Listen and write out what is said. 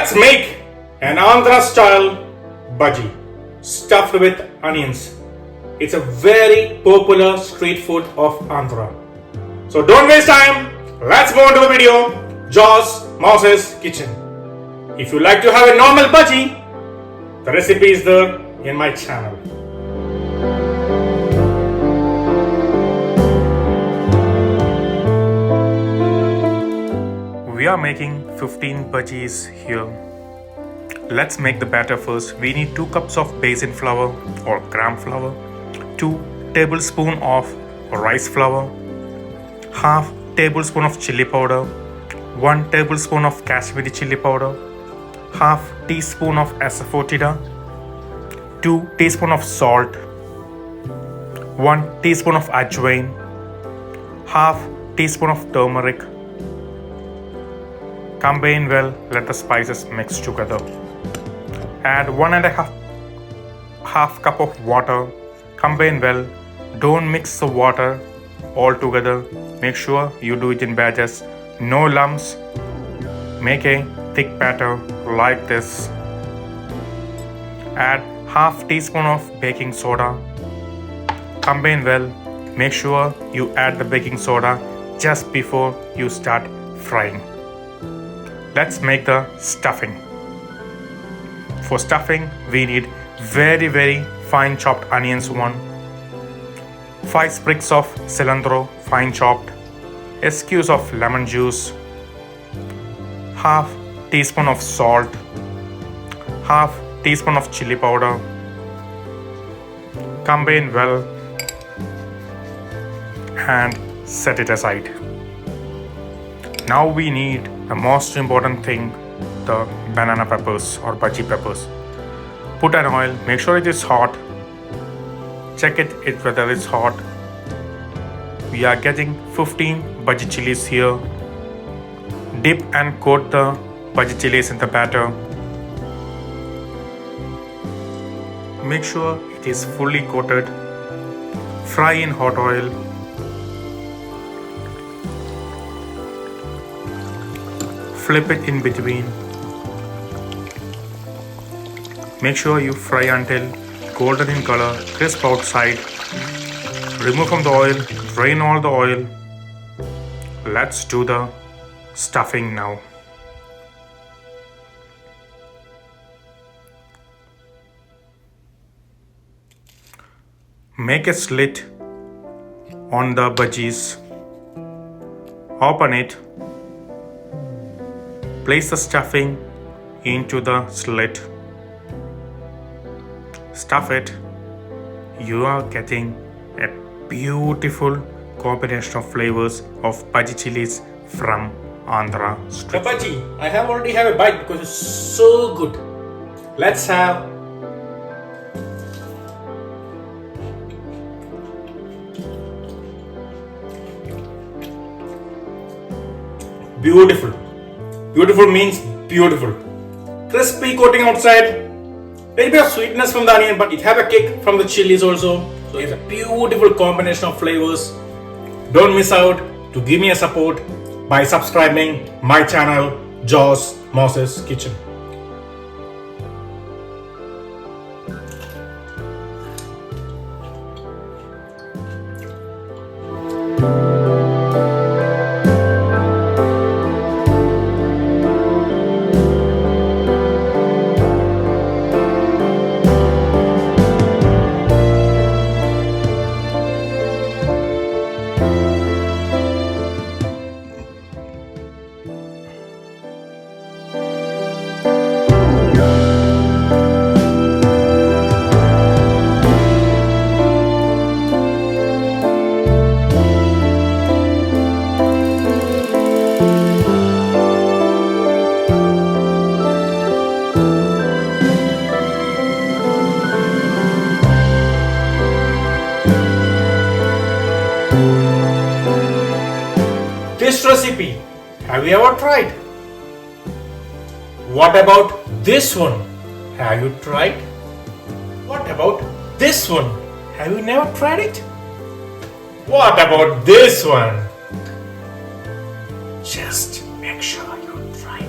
Let's make an Andhra style bajji stuffed with onions. It's a very popular street food of Andhra. So don't waste time. Let's go on to the video. Jacj Mouse's Kitchen. If you like to have a normal bajji, the recipe is there in my channel. We are making 15 bajis here. Let's make the batter first. We need 2 cups of basin flour or gram flour, 2 tablespoons of rice flour, half tablespoon of chili powder, 1 tablespoon of Kashmiri chili powder, half teaspoon of asafoetida, 2 teaspoon of salt, 1 teaspoon of ajwain, half teaspoon of turmeric. Combine well, let the spices mix together. Add 1.5 cup of water. Combine well. Don't mix the water all together. Make sure you do it in batches. No lumps. Make a thick batter like this. Add half teaspoon of baking soda. Combine well. Make sure you add the baking soda just before you start frying. Let's make the stuffing. For stuffing, we need very fine chopped onions 1, 5 sprigs of cilantro fine chopped, a squeeze of lemon juice, half teaspoon of salt, half teaspoon of chili powder. Combine well and set it aside. Now we need the most important thing, the banana peppers or bajji peppers. Put an oil, make sure it is hot. Check it whether it's hot. We are getting 15 bajji chilies here. Dip and coat the bajji chilies in the batter. Make sure it is fully coated. Fry in hot oil. Flip it in between. Make sure you fry until golden in color, crisp outside. Remove from the oil, drain all the oil. Let's do the stuffing now. Make a slit on the bajis. Open it. Place the stuffing into the slit. Stuff it. You are getting a beautiful combination of flavors of bajji chilies from Andhra street. The bajji, I already have a bite because it's so good. Let's have. Beautiful. Beautiful means beautiful. Crispy coating outside. Little bit of sweetness from the onion, but it have a kick from the chilies also. So it's a beautiful combination of flavors. Don't miss out to give me a support by subscribing my channel Jacj Mouse's Kitchen. This recipe, have you ever tried? What about this one? Have you tried? What about this one? Have you never tried it? What about this one? Just make sure you try